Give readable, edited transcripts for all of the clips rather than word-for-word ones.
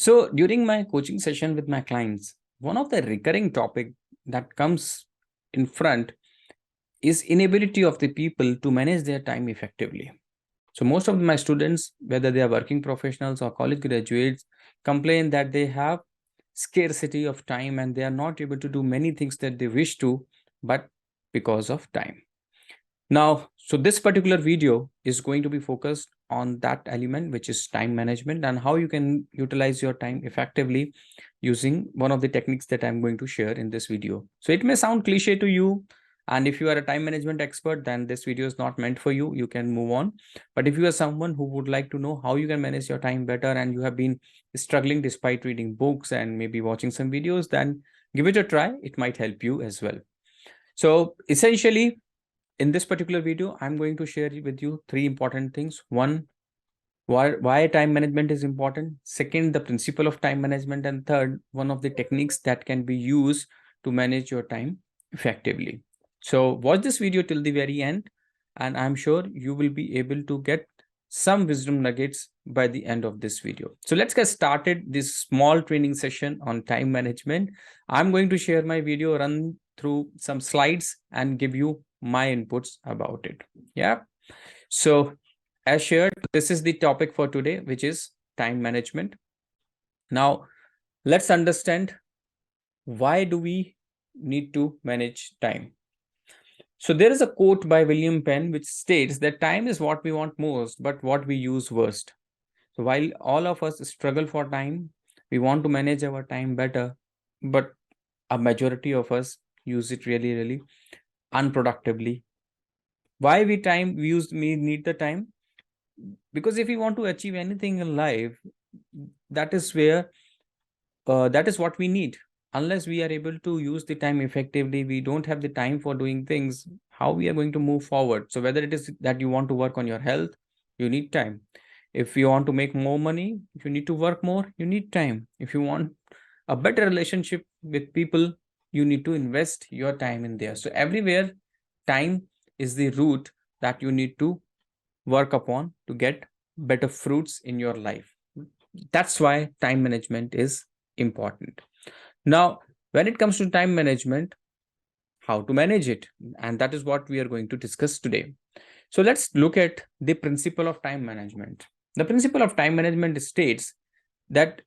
So during my coaching session with my clients, one of the recurring topic that comes in front is inability of the people to manage their time effectively. So most of my students, whether they are working professionals or college graduates, complain that they have scarcity of time and they are not able to do many things that they wish to, but because of time. Now, so this particular video is going to be focused on that element, which is time management and how you can utilize your time effectively using one of the techniques that I'm going to share in this video. So it may sound cliche to you. And if you are a time management expert, then this video is not meant for you. You can move on. But if you are someone who would like to know how you can manage your time better and you have been struggling despite reading books and maybe watching some videos, then give it a try. It might help you as well. So essentially, in this particular video, I'm going to share with you three important things. One, why time management is important. Second, the principle of time management. And third, one of the techniques that can be used to manage your time effectively. So watch this video till the very end, and I'm sure you will be able to get some wisdom nuggets by the end of this video. So let's get started this small training session on time management. I'm going to share my video, run through some slides and give you my inputs about it. Yeah. So as shared, this is the topic for today, which is time management. Now, let's understand why do we need to manage time. So there is a quote by William Penn which states that time is what we want most, but what we use worst. So while all of us struggle for time, we want to manage our time better, but a majority of us use it really unproductively. Why we need the time? Because if we want to achieve anything in life, that is where that is what we need. Unless we are able to use the time effectively, we don't have the time for doing things. How we are going to move forward? So whether it is that you want to work on your health, you need time. If you want to make more money, if you need to work more, you need time. If you want a better relationship with people, you need to invest your time in there. So everywhere, time is the root that you need to work upon to get better fruits in your life. That's why time management is important. Now, when it comes to time management, how to manage it? And that is what we are going to discuss today. So let's look at the principle of time management. The principle of time management states that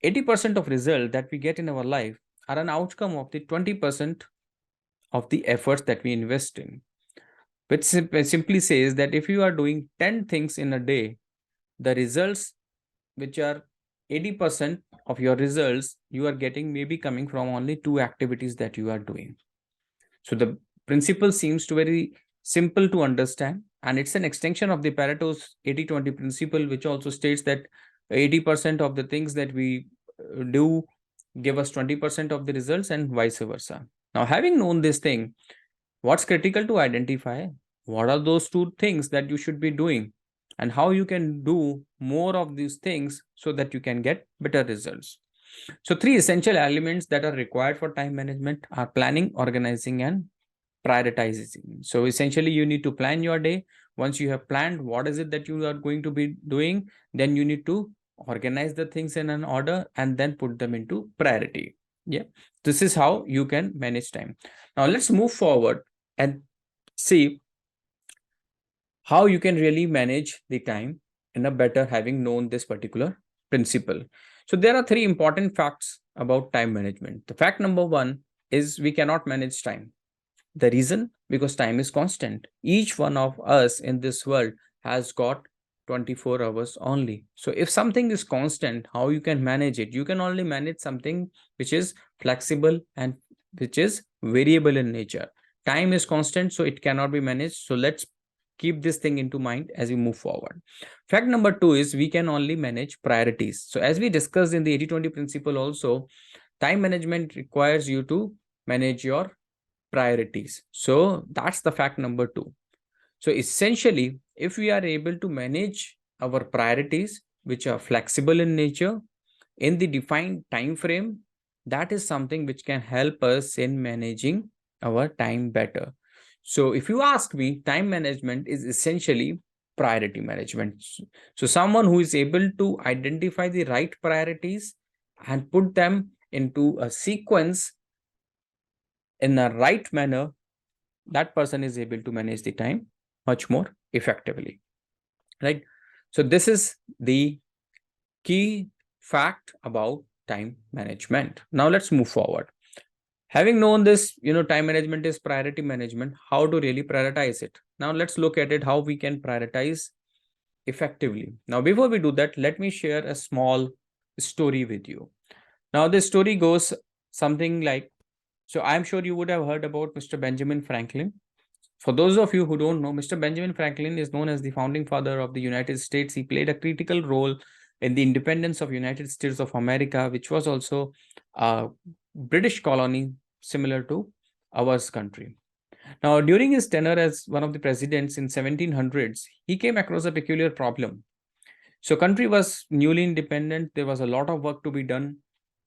80% of results that we get in our life are an outcome of the 20% of the efforts that we invest in. Which simply says that if you are doing 10 things in a day, the results which are 80% of your results you are getting maybe coming from only 2 activities that you are doing. So the principle seems to very simple to understand, and it's an extension of the Pareto's 80-20 principle, which also states that 80% of the things that we do give us 20% of the results and vice versa. Now, having known this thing, what's critical to identify? What are those 2 things that you should be doing and how you can do more of these things so that you can get better results. So 3 essential elements that are required for time management are planning, organizing, and prioritizing. So essentially, you need to plan your day. Once you have planned what is it that you are going to be doing, then you need to organize the things in an order and then put them into priority. Yeah, this is how you can manage time. Now let's move forward and see how you can really manage the time in a better, having known this particular principle. So there are 3 important facts about time management. The fact number 1 is we cannot manage time. The reason? Because time is constant. Each one of us in this world has got 24 hours only. So if something is constant, how you can manage it? You can only manage something which is flexible and which is variable in nature. Time is constant, so it cannot be managed. So let's keep this thing into mind as we move forward. Fact number 2 is we can only manage priorities. So as we discussed in the 80-20 principle also, time management requires you to manage your priorities. So that's the fact number 2. So essentially, if we are able to manage our priorities, which are flexible in nature, in the defined time frame, that is something which can help us in managing our time better. So if you ask me, time management is essentially priority management. So someone who is able to identify the right priorities and put them into a sequence in a right manner, that person is able to manage the time much more effectively, right? So this is the key fact about time management. Now let's move forward. Having known this, time management is priority management, how to really prioritize it. Now let's look at it, how we can prioritize effectively. Now, before we do that, let me share a small story with you. Now, this story goes something like, so I'm sure you would have heard about Mr. Benjamin Franklin. For those of you who don't know, Mr. Benjamin Franklin is known as the founding father of the United States. He played a critical role in the independence of United States of America, which was also a British colony similar to our country. Now, during his tenure as one of the presidents in 1700s, he came across a peculiar problem. So country was newly independent. There was a lot of work to be done,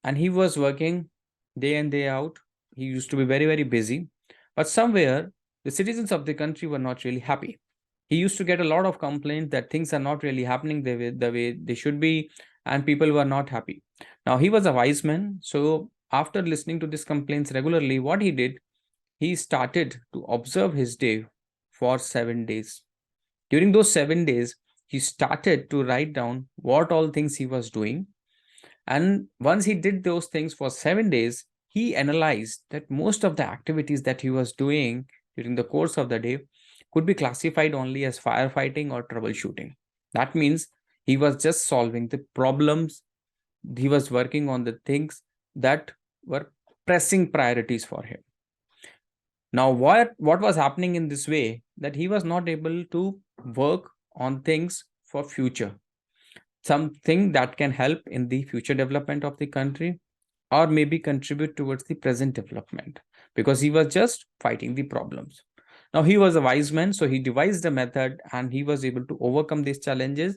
and he was working day in, day out. He used to be very, very busy. But somewhere, the citizens of the country were not really happy. He used to get a lot of complaints that things are not really happening the way they should be, and people were not happy. Now, he was a wise man. So after listening to these complaints regularly, what he did, he started to observe his day for 7 days. During those 7 days, he started to write down what all things he was doing. And once he did those things for 7 days, he analyzed that most of the activities that he was doing during the course of the day could be classified only as firefighting or troubleshooting. That means he was just solving the problems. He was working on the things that were pressing priorities for him. Now, what was happening in this way, that he was not able to work on things for future, something that can help in the future development of the country, or maybe contribute towards the present development, because he was just fighting the problems. Now, he was a wise man, so he devised a method and he was able to overcome these challenges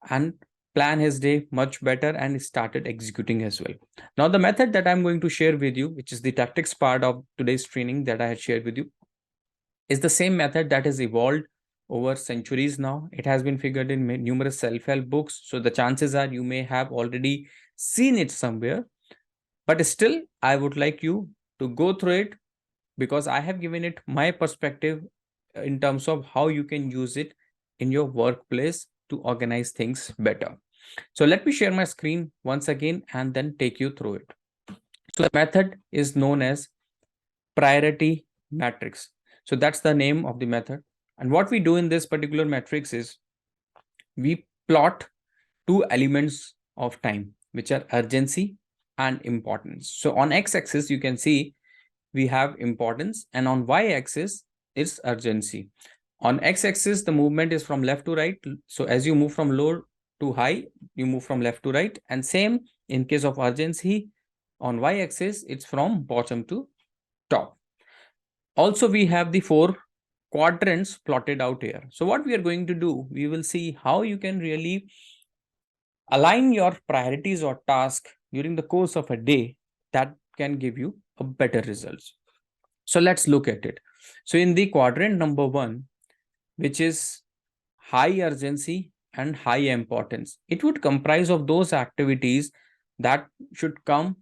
and plan his day much better, and started executing as well. Now, the method that I'm going to share with you, which is the tactics part of today's training that I had shared with you, is the same method that has evolved over centuries now. It has been figured in numerous self-help books. So the chances are you may have already seen it somewhere. But still, I would like you to go through it, because I have given it my perspective in terms of how you can use it in your workplace to organize things better. So let me share my screen once again and then take you through it. So the method is known as priority matrix. So that's the name of the method. And what we do in this particular matrix is we plot two elements of time, which are urgency and importance. So on x-axis, you can see we have importance, and on y-axis, it's urgency. On x-axis, the movement is from left to right. So as you move from low to high, you move from left to right. And same in case of urgency, on y-axis, it's from bottom to top. Also, we have the 4 quadrants plotted out here. So what we are going to do, we will see how you can really align your priorities or task during the course of a day that can give you a better results. So let's look at it. So in the quadrant number 1, which is high urgency and high importance, it would comprise of those activities that should come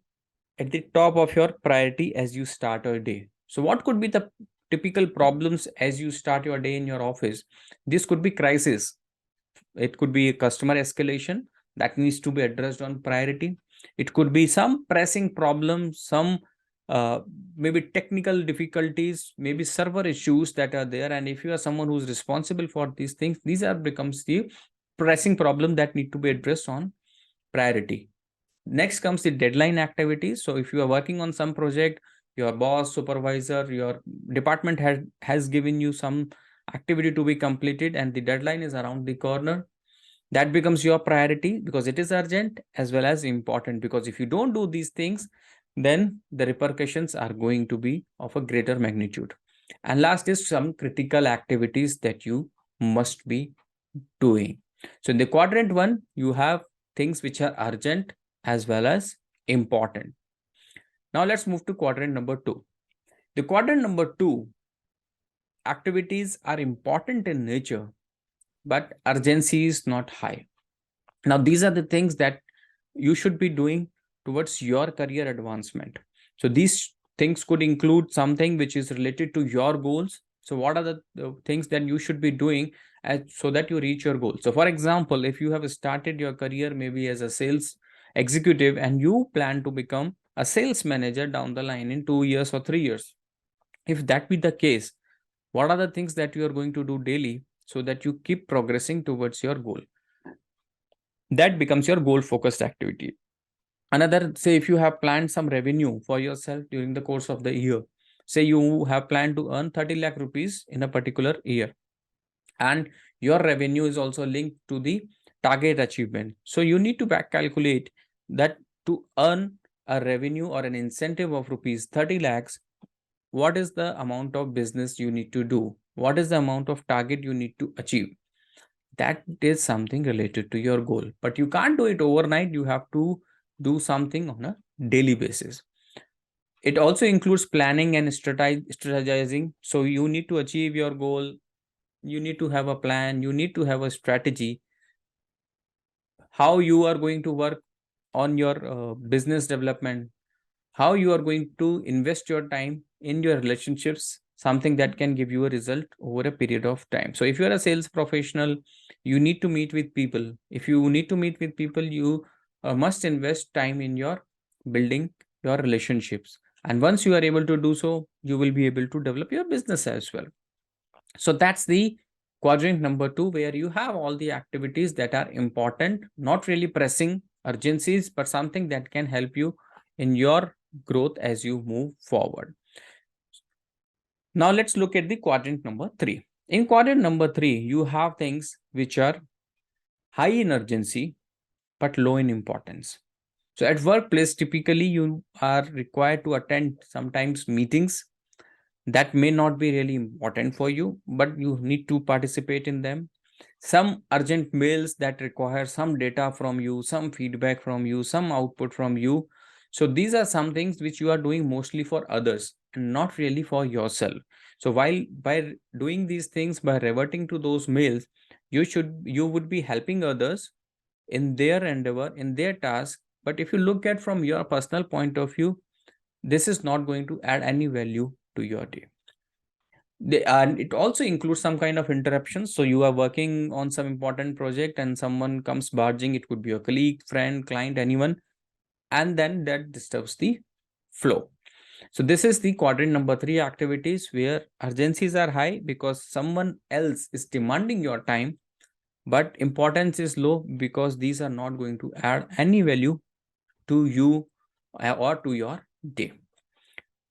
at the top of your priority as you start your day. So what could be the typical problems as you start your day in your office? This could be crisis. It could be a customer escalation that needs to be addressed on priority. It could be some pressing problems, some maybe technical difficulties, maybe server issues that are there. And if you are someone who's responsible for these things, these are becomes the pressing problem that need to be addressed on priority. Next comes the deadline activities. So if you are working on some project, your boss, supervisor, your department has given you some activity to be completed, and the deadline is around the corner. That becomes your priority because it is urgent as well as important, because if you don't do these things, then the repercussions are going to be of a greater magnitude. And last is some critical activities that you must be doing. So in the quadrant 1, you have things which are urgent as well as important. Now let's move to quadrant number 2. The quadrant number 2, activities are important in nature, but urgency is not high. Now, these are the things that you should be doing towards your career advancement. So these things could include something which is related to your goals. So what are the things that you should be doing so that you reach your goal? So for example, if you have started your career maybe as a sales executive and you plan to become a sales manager down the line in 2 years or 3 years, if that be the case, what are the things that you are going to do daily so that you keep progressing towards your goal? That becomes your goal focused activity. Another, say if you have planned some revenue for yourself during the course of the year, say you have planned to earn 30 lakh rupees in a particular year, and your revenue is also linked to the target achievement. So you need to back calculate that to earn a revenue or an incentive of rupees 30 lakhs, what is the amount of business you need to do? What is the amount of target you need to achieve? That is something related to your goal, but you can't do it overnight. You have to do something on a daily basis. It also includes planning and strategizing. So you need to achieve your goal, you need to have a plan, you need to have a strategy how you are going to work on your business development, how you are going to invest your time in your relationships, something that can give you a result over a period of time. So if you are a sales professional, you need to meet with people. If you need to meet with people, you must invest time in your building your relationships, and once you are able to do so, you will be able to develop your business as well. So that's the quadrant number 2, where you have all the activities that are important, not really pressing urgencies, but something that can help you in your growth as you move forward. Now let's look at the quadrant number 3. In quadrant number 3, you have things which are high in urgency but low in importance. So at workplace, typically you are required to attend sometimes meetings that may not be really important for you, but you need to participate in them. Some urgent mails that require some data from you, some feedback from you, some output from you. So these are some things which you are doing mostly for others and not really for yourself. So while by doing these things, by reverting to those mails, you would be helping others in their endeavor, in their task. But if you look at from your personal point of view, this is not going to add any value to your day. And it also includes some kind of interruptions. So you are working on some important project and someone comes barging, it could be a colleague, friend, client, anyone, and then that disturbs the flow. So this is the quadrant number 3 activities where urgencies are high because someone else is demanding your time, but importance is low because these are not going to add any value to you or to your day.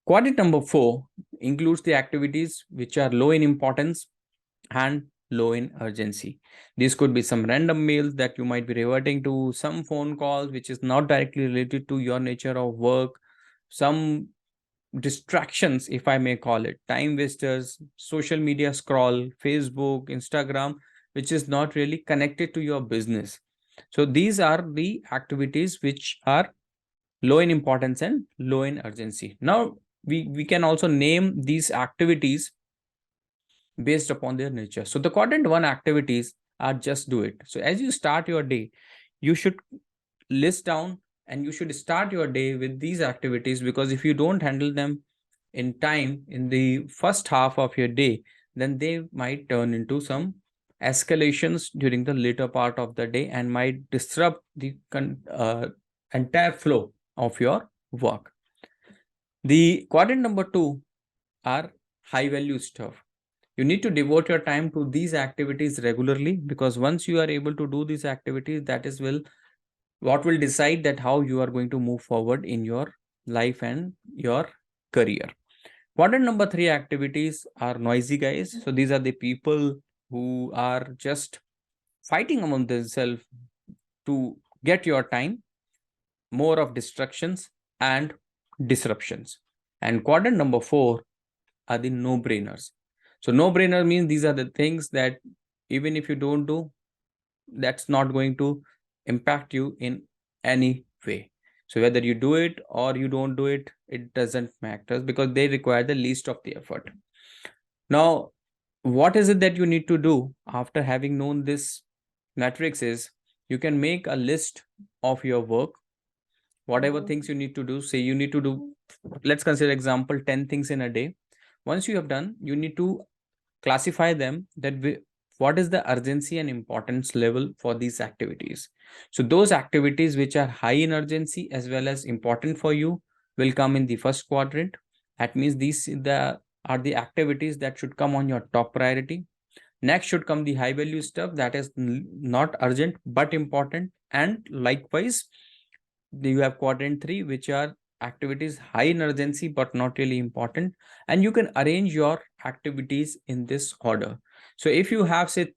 Quadrant number 4 includes the activities which are low in importance and low in urgency. These could be some random mails that you might be reverting to, some phone calls which is not directly related to your nature of work, some distractions, if I may call it, time wasters, social media scroll, Facebook, Instagram, which is not really connected to your business. So these are the activities which are low in importance and low in urgency. Now we can also name these activities based upon their nature. So the quadrant 1 activities are just do it. So as you start your day, you should list down and you should start your day with these activities, because if you don't handle them in time in the first half of your day, then they might turn into some escalations during the later part of the day and might disrupt the entire flow of your work. The quadrant number 2 are high value stuff. You need to devote your time to these activities regularly, because once you are able to do these activities, that is what will decide that how you are going to move forward in your life and your career. Quadrant number 3 activities are noisy guys. So these are the people who are just fighting among themselves to get your time, more of distractions and disruptions. And quadrant number 4 are the no-brainers. So no-brainer means these are the things that even if you don't do, that's not going to impact you in any way. So whether you do it or you don't do it, it doesn't matter because they require the least of the effort. Now, what is it that you need to do after having known this matrix is you can make a list of your work, whatever things you need to do. Say you need to do, let's consider example 10 things in a day. Once you have done, you need to classify them that what is the urgency and importance level for these activities. So those activities which are high in urgency as well as important for you will come in the first quadrant. That means these are the activities that should come on your top priority. Next should come the high value stuff that is not urgent but important, and likewise you have quadrant 3, which are activities high in urgency but not really important, and you can arrange your activities in this order. So if you have, say,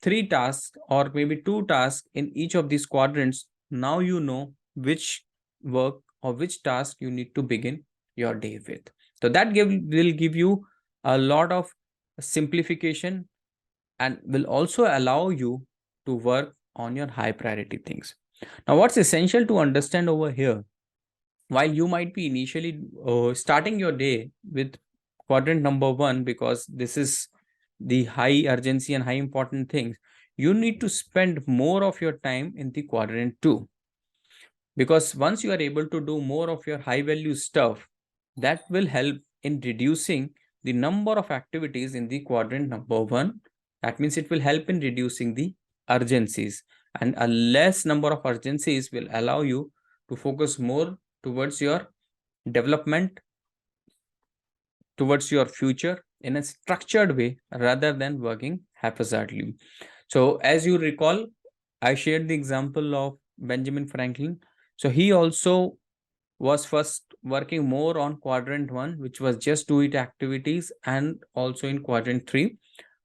3 tasks or maybe 2 tasks in each of these quadrants, now you know which work or which task you need to begin your day with. So that will give you a lot of simplification and will also allow you to work on your high priority things. Now, what's essential to understand over here, while you might be initially starting your day with quadrant number 1, because this is the high urgency and high important things, you need to spend more of your time in the quadrant 2, because once you are able to do more of your high value stuff, that will help in reducing the number of activities in the quadrant number 1. That means it will help in reducing the urgencies, and a less number of urgencies will allow you to focus more towards your development, towards your future in a structured way rather than working haphazardly. So as you recall, I shared the example of Benjamin Franklin. So he also was first working more on quadrant 1, which was just do it activities, and also in quadrant 3.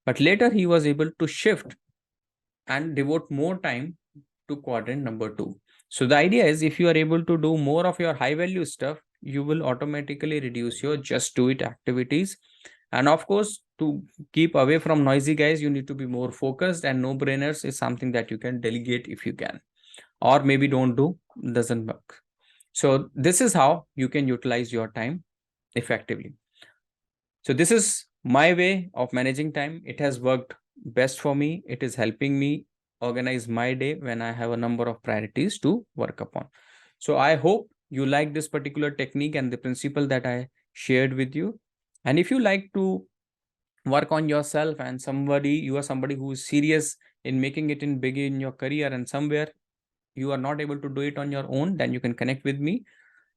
But later he was able to shift and devote more time to quadrant number 2. So the idea is if you are able to do more of your high value stuff, you will automatically reduce your just do it activities. And of course, to keep away from noisy guys, you need to be more focused, and no brainers is something that you can delegate if you can, or maybe don't do, doesn't work. So this is how you can utilize your time effectively. So this is my way of managing time. It has worked best for me. It is helping me organize my day when I have a number of priorities to work upon. So I hope you like this particular technique and the principle that I shared with you. And if you like to work on yourself and you are somebody who is serious in making it in big in your career, and somewhere you are not able to do it on your own, then you can connect with me.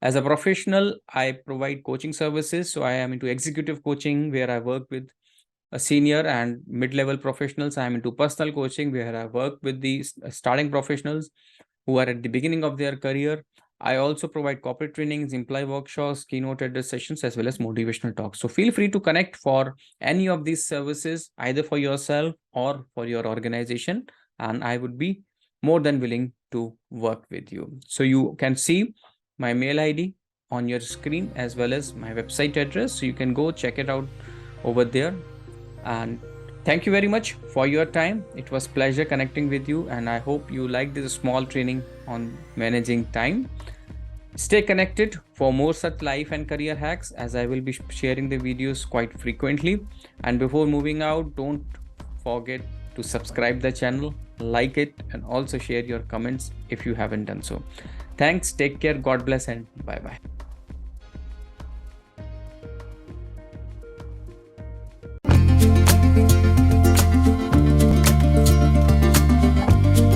As a professional, I provide coaching services. So I am into executive coaching, where I work with a senior and mid-level professionals. I am into personal coaching, where I work with the starting professionals who are at the beginning of their career. I also provide corporate trainings, employee workshops, keynote address sessions, as well as motivational talks. So feel free to connect for any of these services, either for yourself or for your organization. And I would be more than willing to work with you. So you can see my mail ID on your screen as well as my website address. So you can go check it out over there. And thank you very much for your time. It was pleasure connecting with you, and I hope you liked this small training on managing time. Stay connected for more such life and career hacks, as I will be sharing the videos quite frequently. And before moving out, don't forget to subscribe the channel, like it, and also share your comments if you haven't done so. Thanks, take care, God bless, and bye-bye.